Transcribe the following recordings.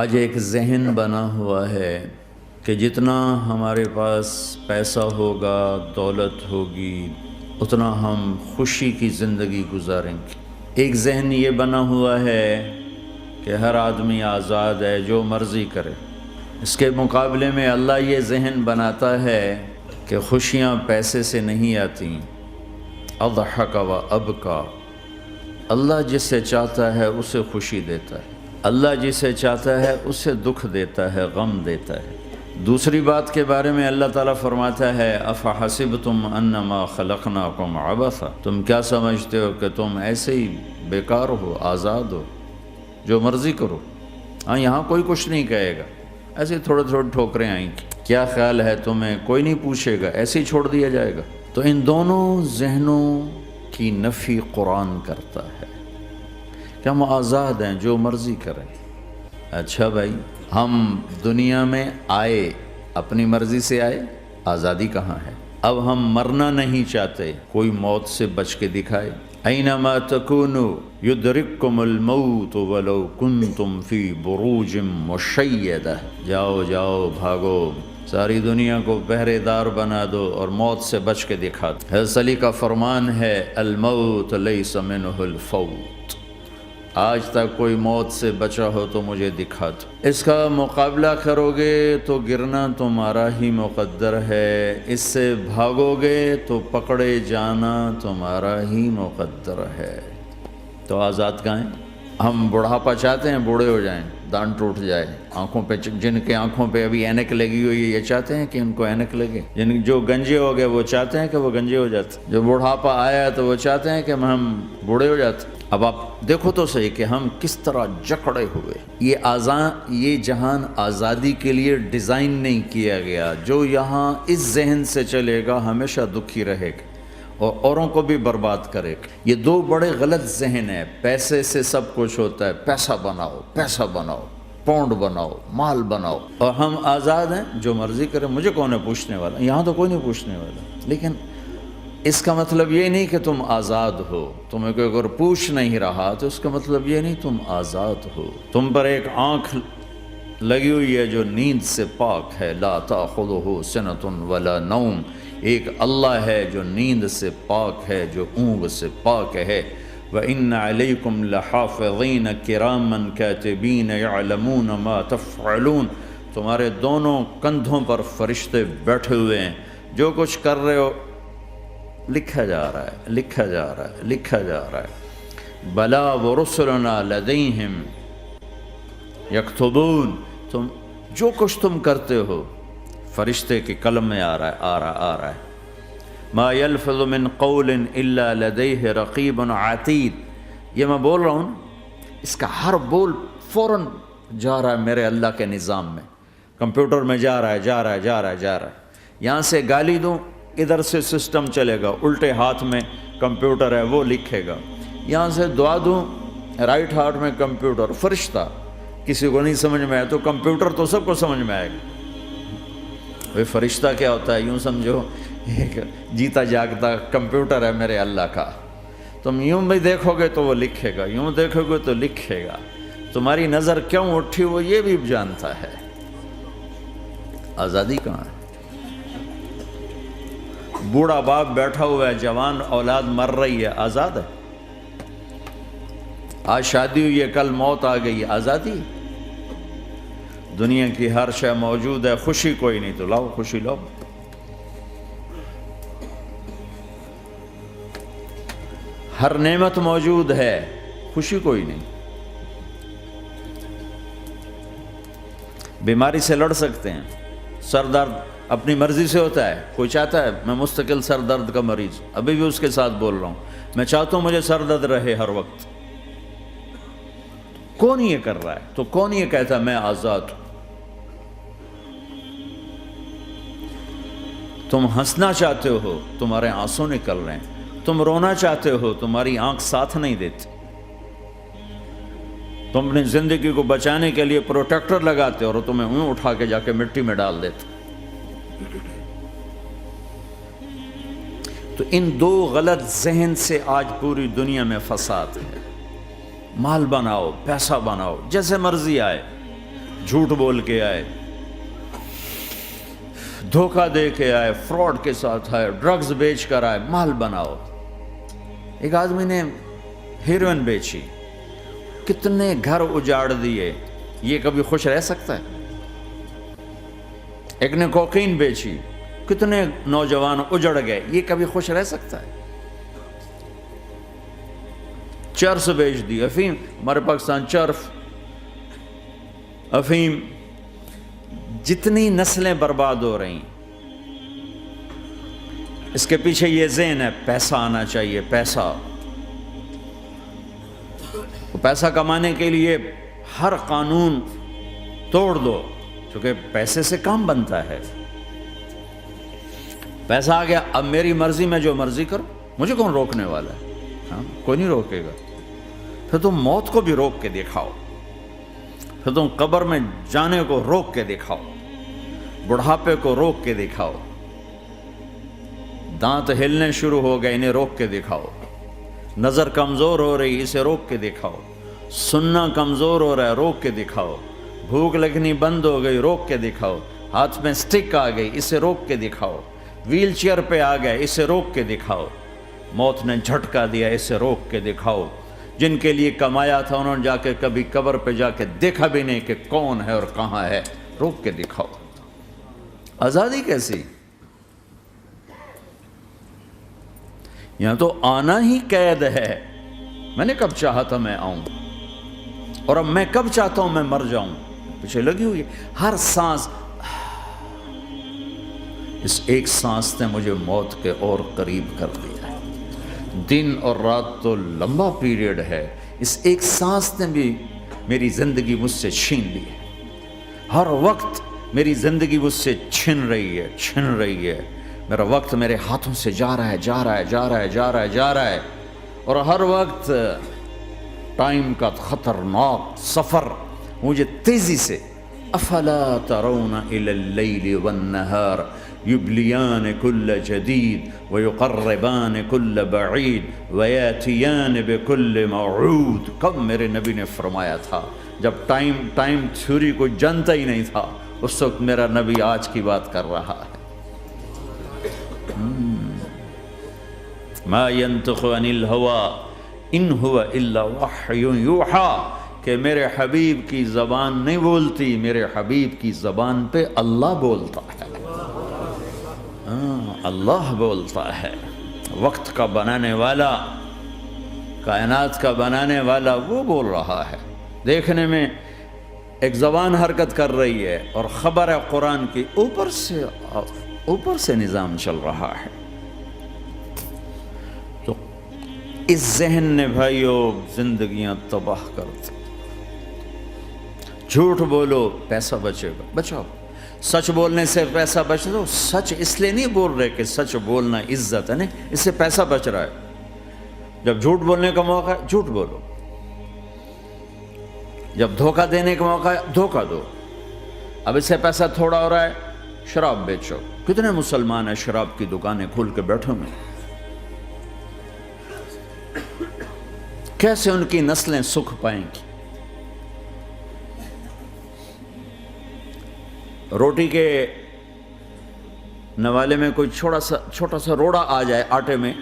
آج ایک ذہن بنا ہوا ہے کہ جتنا ہمارے پاس پیسہ ہوگا، دولت ہوگی، اتنا ہم خوشی کی زندگی گزاریں گے۔ ایک ذہن یہ بنا ہوا ہے کہ ہر آدمی آزاد ہے، جو مرضی کرے۔ اس کے مقابلے میں اللہ یہ ذہن بناتا ہے کہ خوشیاں پیسے سے نہیں آتی۔ اضحک و ابکا، اللہ جسے چاہتا ہے اسے خوشی دیتا ہے، اللہ جسے چاہتا ہے اسے دکھ دیتا ہے، غم دیتا ہے۔ دوسری بات کے بارے میں اللہ تعالیٰ فرماتا ہے افحسبتم انما خلقناکم عبثا، تم کیا سمجھتے ہو کہ تم ایسے ہی بیکار ہو، آزاد ہو، جو مرضی کرو۔ ہاں، یہاں کوئی کچھ نہیں کہے گا، ایسے تھوڑے تھوڑے ٹھوکریں آئیں گی۔ کیا خیال ہے تمہیں؟ کوئی نہیں پوچھے گا، ایسے ہی چھوڑ دیا جائے گا۔ تو ان دونوں ذہنوں کی نفی قرآن کرتا ہے کہ ہم آزاد ہیں، جو مرضی کریں۔ اچھا بھائی، ہم دنیا میں آئے اپنی مرضی سے آئے، آزادی کہاں ہے؟ اب ہم مرنا نہیں چاہتے، کوئی موت سے بچ کے دکھائے۔ اینما تکونوا یدرککم الموت ولو کنتم فی بروج مشیدہ، جاؤ جاؤ بھاگو، ساری دنیا کو پہرے دار بنا دو اور موت سے بچ کے دکھا دو۔ حضرت علی کا فرمان ہے الموت لیس منہ الفوت، آج تک کوئی موت سے بچا ہو تو مجھے دکھا دو۔ اس کا مقابلہ کرو گے تو گرنا تمہارا ہی مقدر ہے، اس سے بھاگو گے تو پکڑے جانا تمہارا ہی مقدر ہے۔ تو آزاد کہاں ہیں؟ ہم بڑھاپا چاہتے ہیں، بوڑھے ہو جائیں، دان ٹوٹ جائے، آنکھوں پہ، جن کے آنکھوں پہ ابھی اینک لگی ہوئی ہے یہ چاہتے ہیں کہ ان کو اینک لگے، جو گنجے ہو گئے وہ چاہتے ہیں کہ وہ گنجے ہو جاتے، جو بڑھاپا آیا تو وہ چاہتے ہیں کہ ہم بوڑھے ہو جاتے۔ اب آپ دیکھو تو صحیح کہ ہم کس طرح جکڑے ہوئے۔ یہ جہان آزادی کے لیے ڈیزائن نہیں کیا گیا۔ جو یہاں اس ذہن سے چلے گا ہمیشہ دکھی رہے گا اور اوروں کو بھی برباد کرے گا۔ یہ دو بڑے غلط ذہن ہیں۔ پیسے سے سب کچھ ہوتا ہے، پیسہ بناؤ، پیسہ بناؤ، پاؤنڈ بناؤ، مال بناؤ، اور ہم آزاد ہیں، جو مرضی کریں، مجھے کون ہے پوچھنے والا؟ یہاں تو کوئی نہیں پوچھنے والا۔ لیکن اس کا مطلب یہ نہیں کہ تم آزاد ہو۔ تمہیں کوئی اگر پوچھ نہیں رہا تو اس کا مطلب یہ نہیں تم آزاد ہو۔ تم پر ایک آنکھ لگی ہوئی ہے جو نیند سے پاک ہے، لا تأخذہ سنۃ ولا نوم، ایک اللہ ہے جو نیند سے پاک ہے، جو اونگ سے پاک ہے۔ وَإِنَّ عَلَيْكُمْ لَحَافِظِينَ كِرَامًا كَاتِبِينَ يَعْلَمُونَ مَا تَفْعَلُونَ، تمہارے دونوں کندھوں پر فرشتے بیٹھے ہوئے ہیں، جو کچھ کر رہے ہو لکھا جا رہا ہے، لکھا جا رہا ہے، لکھا جا رہا ہے۔ بَلَا وَرُسُلُنَا لَدَيْهِمْ يَكْتُبُونَ، تم جو کچھ تم کرتے ہو فرشتے کے قلم میں آ رہا ہے۔ ما يلفظ من قول الا لديه رقیب عتید، یہ میں بول رہا ہوں، اس کا ہر بول فوراً جا رہا ہے میرے اللہ کے نظام میں، کمپیوٹر میں جا رہا ہے، جا رہا ہے، جا رہا ہے، جا رہا ہے۔ یہاں سے گالی دوں، ادھر سے سسٹم چلے گا، الٹے ہاتھ میں کمپیوٹر ہے وہ لکھے گا۔ یہاں سے دعا دوں، رائٹ ہاتھ میں کمپیوٹر، فرشتہ، کسی کو نہیں سمجھ میں آیا تو کمپیوٹر تو سب کو سمجھ میں آئے گا۔ وہ فرشتہ کیا ہوتا ہے؟ یوں سمجھو ایک جیتا جاگتا کمپیوٹر ہے میرے اللہ کا۔ تم یوں بھی دیکھو گے تو وہ لکھے گا، یوں دیکھو گے تو لکھے گا۔ تمہاری نظر کیوں اٹھی وہ یہ بھی جانتا ہے۔ آزادی کہاں ہے؟ بوڑھا باپ بیٹھا ہوا ہے، جوان اولاد مر رہی ہے، آزاد ہے؟ آج شادی ہوئی ہے، کل موت آ گئی، آزادی؟ دنیا کی ہر شے موجود ہے، خوشی کوئی نہیں، تو لاؤ خوشی لاؤ۔ ہر نعمت موجود ہے، خوشی کوئی نہیں۔ بیماری سے لڑ سکتے ہیں، سر درد اپنی مرضی سے ہوتا ہے۔ کوئی چاہتا ہے میں مستقل سر درد کا مریض، ابھی بھی اس کے ساتھ بول رہا ہوں، میں چاہتا ہوں مجھے سر درد رہے ہر وقت۔ کون یہ کر رہا ہے؟ تو کون یہ کہتا ہے میں آزاد ہوں؟ تم ہنسنا چاہتے ہو، تمہارے آنسو نکل رہے ہیں۔ تم رونا چاہتے ہو، تمہاری آنکھ ساتھ نہیں دیتی۔ تم اپنی زندگی کو بچانے کے لیے پروٹیکٹر لگاتے ہو اور تمہیں اون اٹھا کے جا کے مٹی میں ڈال دیتے۔ تو ان دو غلط ذہن سے آج پوری دنیا میں فساد ہے۔ مال بناؤ، پیسہ بناؤ، جیسے مرضی آئے، جھوٹ بول کے آئے، دھوکہ دے کے آئے، فراڈ کے ساتھ آئے، ڈرگز بیچ کر آئے، مال بناؤ۔ ایک آدمی نے ہیروئن بیچی، کتنے گھر اجاڑ دیے، یہ کبھی خوش رہ سکتا ہے؟ ایک نے کوکین بیچی، کتنے نوجوان اجڑ گئے، یہ کبھی خوش رہ سکتا ہے؟ چرس بیچ دی، افیم، ہمارے پاکستان چرس، افیم، جتنی نسلیں برباد ہو رہی، اس کے پیچھے یہ ذہن ہے پیسہ آنا چاہیے، پیسہ۔ پیسہ کمانے کے لیے ہر قانون توڑ دو، کیونکہ پیسے سے کام بنتا ہے۔ پیسہ آ گیا، اب میری مرضی میں جو مرضی کرو، مجھے کون روکنے والا ہے؟ ہاں، کوئی نہیں روکے گا۔ پھر تم موت کو بھی روک کے دکھاؤ، پھر تم قبر میں جانے کو روک کے دکھاؤ، بڑھاپے کو روک کے دکھاؤ، دانت ہلنے شروع ہو گئے، انہیں روک کے دکھاؤ، نظر کمزور ہو رہی، اسے روک کے دکھاؤ، سننا کمزور ہو رہا ہے، روک کے دکھاؤ، بھوک لگنی بند ہو گئی، روک کے دکھاؤ، ہاتھ میں سٹک آ گئی، اسے روک کے دکھاؤ، ویل چیئر پہ آ گئے، اسے روک کے دکھاؤ، موت نے جھٹکا دیا، اسے روک کے دکھاؤ۔ جن کے لیے کمایا تھا انہوں نے جا کے کبھی قبر پہ جا کے دیکھا بھی نہیں کہ کون ہے اور کہاں ہے، روک کے دکھاؤ۔ آزادی کیسی؟ یہاں تو آنا ہی قید ہے۔ میں نے کب چاہا تھا میں آؤں، اور اب میں کب چاہتا ہوں میں مر جاؤں، پیچھے لگی ہوئی ہے ہر سانس۔ اس ایک سانس نے مجھے موت کے اور قریب کر دیا ہے۔ دن اور رات تو لمبا پیریڈ ہے، اس ایک سانس نے بھی میری زندگی مجھ سے چھین لی ہے۔ ہر وقت میری زندگی مجھ سے چھن رہی ہے، میرا وقت میرے ہاتھوں سے جا رہا ہے، اور ہر وقت ٹائم کا خطرناک سفر مجھے تیزی سے۔ افلا ترون الى اللیل والنہار یبلیان کل جدید ویقربان کل بعید ویاتیان بکل موعود۔ کب میرے نبی نے فرمایا تھا؟ جب ٹائم تھیوری کو جانتا ہی نہیں تھا، اس وقت میرا نبی آج کی بات کر رہا ہے۔ ما ينطق عن الهوى ان هو الا وحی یوحی، کہ میرے حبیب کی زبان نہیں بولتی، میرے حبیب کی زبان پہ اللہ بولتا ہے، اللہ بولتا ہے۔ وقت کا بنانے والا، کائنات کا بنانے والا وہ بول رہا ہے۔ دیکھنے میں ایک زبان حرکت کر رہی ہے اور خبر ہے قرآن کی، اوپر سے نظام چل رہا ہے۔ اس ذہن نے بھائیو زندگیاں تباہ کر دی۔ جھوٹ بولو پیسہ بچے گا، بچاؤ۔ سچ بولنے سے پیسہ بچ رہا، سچ اس لیے نہیں بول رہے کہ سچ بولنا عزت ہے، نہیں، اس سے پیسہ بچ رہا ہے۔ جب جھوٹ بولنے کا موقع ہے جھوٹ بولو، جب دھوکہ دینے کا موقع ہے دھوکہ دو۔ اب اس سے پیسہ تھوڑا ہو رہا ہے، شراب بیچو۔ کتنے مسلمان ہیں شراب کی دکانیں کھول کے بیٹھے ہوئے، کیسے ان کی نسلیں سکھ پائیں گی؟ روٹی کے نوالے میں کوئی چھوٹا سا روڑا آ جائے آٹے میں،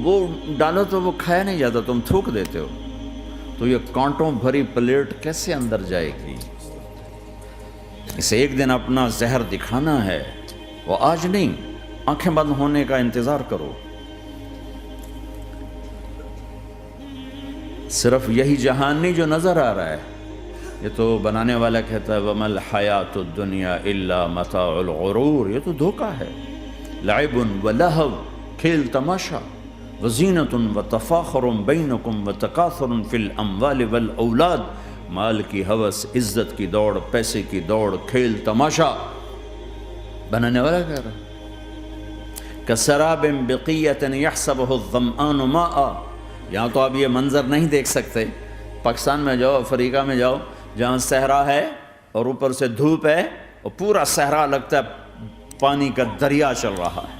وہ ڈالو تو وہ کھایا نہیں جاتا، تم تھوک دیتے ہو، تو یہ کانٹوں بھری پلیٹ کیسے اندر جائے گی؟ اسے ایک دن اپنا زہر دکھانا ہے، وہ آج نہیں، آنکھیں بند ہونے کا انتظار کرو۔ صرف یہی جہان نہیں جو نظر آ رہا ہے، یہ تو بنانے والا کہتا ہے وَمَا الْحَيَاةُ الدُّنْيَا إِلَّا مَتَاعُ الْغُرُورِ، یہ تو دھوکہ ہے۔ لَعِبٌ وَلَهْوٌ، کھیل تماشا، وَزِینَةٌ وَتَفَاخُرٌ بَيْنَكُمْ وَتَكَاثُرٌ فِي الْأَمْوَالِ وَالْأَوْلَادِ، مال کی ہوس، عزت کی دوڑ، پیسے کی دوڑ، کھیل تماشا۔ بنانے والا کہہ رہا ہے كَسَرَابٍ بِقِيَّةٍ يَحْسَبُهُ الظَّمْآنُ مَاءً۔ یہاں تو آپ یہ منظر نہیں دیکھ سکتے، پاکستان میں جاؤ، افریقہ میں جاؤ، جہاں صحرا ہے اور اوپر سے دھوپ ہے اور پورا صحرا لگتا ہے پانی کا دریا چل رہا ہے،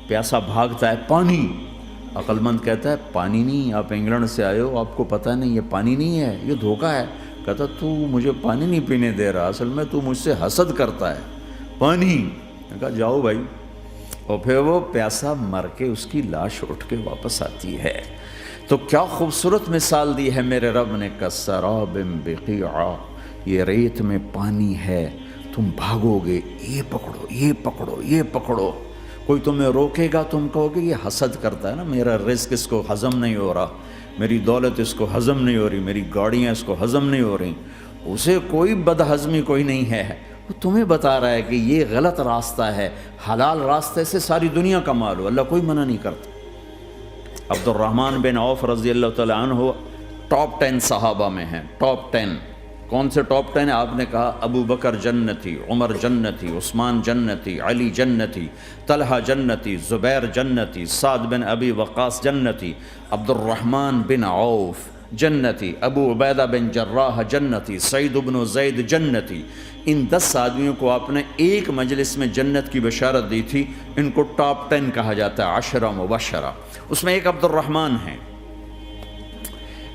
پیاسا بھاگتا ہے پانی۔ عقل مند کہتا ہے پانی نہیں، آپ انگلینڈ سے آئے ہو، آپ کو پتہ نہیں یہ پانی نہیں ہے، یہ دھوکہ ہے۔ کہتا تو مجھے پانی نہیں پینے دے رہا، اصل میں تو مجھ سے حسد کرتا ہے، پانی۔ میں کہا جاؤ بھائی، اور پھر وہ پیاسا مر کے اس کی لاش اٹھ کے واپس آتی ہے۔ تو کیا خوبصورت مثال دی ہے میرے رب نے، کسراب بقیعہ، یہ ریت میں پانی ہے، تم بھاگو گے، یہ پکڑو یہ پکڑو یہ پکڑو، کوئی تمہیں روکے گا، تم کہو گے یہ حسد کرتا ہے نا، میرا رزق اس کو ہضم نہیں ہو رہا، میری دولت اس کو ہضم نہیں ہو رہی، میری گاڑیاں اس کو ہضم نہیں ہو رہی، اسے کوئی بد ہضمی کوئی نہیں ہے، وہ تمہیں بتا رہا ہے کہ یہ غلط راستہ ہے، حلال راستے سے ساری دنیا کا مال ہو، اللہ کوئی منع نہیں کرتا۔ عبد الرحمن بن عوف رضی اللہ تعالیٰ عنہ ٹاپ 10 صحابہ میں ہیں، ٹاپ 10۔ کون سے ٹاپ 10 ہیں؟ آپ نے کہا ابو بکر جنتی، عمر جنتی، عثمان جنتی، علی جنتی، طلحہ جنتی، زبیر جنتی، سعد بن ابی وقاص جنتی، عبد الرحمن بن عوف جنتی، ابو عبیدہ بن جراح جنتی، سعید بن زید جنتی۔ ان 10 آدمیوں کو آپ نے ایک مجلس میں جنت کی بشارت دی تھی، ان کو ٹاپ 10 کہا جاتا ہے، 10 مبشرہ۔ اس میں ایک عبد الرحمن ہیں۔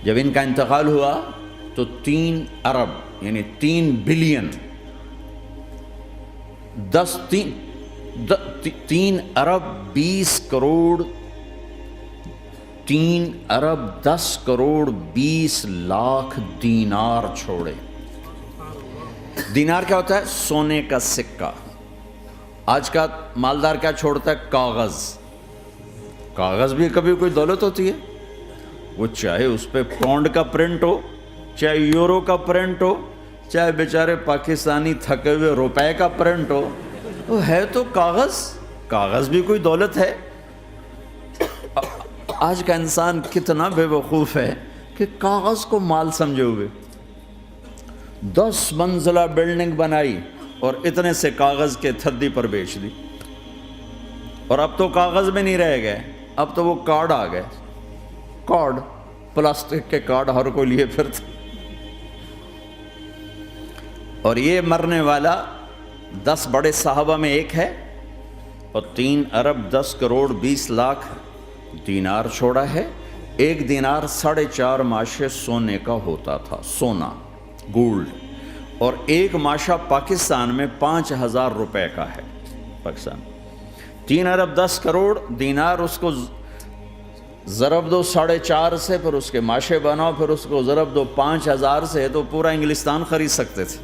جب ان کا انتقال ہوا تو 3 ارب یعنی 3 بلین 3 ارب 20 کروڑ 3 ارب 10 کروڑ 20 لاکھ دینار چھوڑے۔ دینار کیا ہوتا ہے؟ سونے کا سکہ۔ آج کا مالدار کیا چھوڑتا ہے؟ کاغذ۔ کاغذ بھی کبھی کوئی دولت ہوتی ہے؟ وہ چاہے اس پہ پاؤنڈ کا پرنٹ ہو، چاہے یورو کا پرنٹ ہو، چاہے بیچارے پاکستانی تھکے ہوئے روپے کا پرنٹ ہو، وہ ہے تو کاغذ۔ کاغذ بھی کوئی دولت ہے؟ آج کا انسان کتنا بے وقوف ہے کہ کاغذ کو مال سمجھے ہوئے۔ 10 منزلہ بلڈنگ بنائی اور اتنے سے کاغذ کے تھدی پر بیچ دی، اور اب تو کاغذ میں نہیں رہ گئے، اب تو وہ کارڈ آ گئے، کارڈ، پلاسٹک کے کارڈ ہر کوئی لیے پھرتا۔ اور یہ مرنے والا 10 بڑے صحابہ میں ایک ہے، اور 3 ارب 10 کروڑ 20 لاکھ دینار چھوڑا ہے۔ ایک دینار 4.5 ماشے سونے کا ہوتا تھا، سونا، گولڈ، اور ایک ماشا پاکستان میں 5,000 روپے کا ہے۔ پاکستان 3 ارب 10 کروڑ دینار، اس کو ضرب دو 4.5 سے، پھر اس کے ماشے بناؤ، پھر اس کو ضرب دو 5,000 سے، تو پورا انگلستان خرید سکتے تھے۔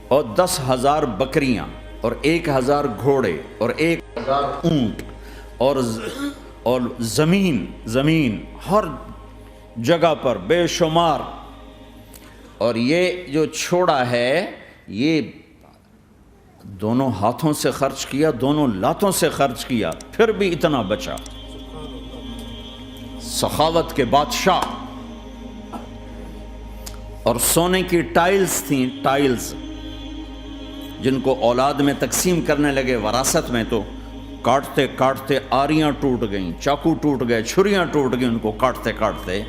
اور 10,000 بکریاں، اور 1,000 گھوڑے، اور 1,000 اونٹ، اور زمین ہر جگہ پر بے شمار۔ اور یہ جو چھوڑا ہے، یہ دونوں ہاتھوں سے خرچ کیا، دونوں لاتوں سے خرچ کیا، پھر بھی اتنا بچا۔ سخاوت کے بادشاہ۔ اور سونے کی ٹائلز تھیں، ٹائلز، جن کو اولاد میں تقسیم کرنے لگے وراثت میں، تو کاٹتے کاٹتے آریاں ٹوٹ گئیں، چاقو ٹوٹ گئے، چھریاں ٹوٹ گئیں ان کو کاٹتے کاٹتے۔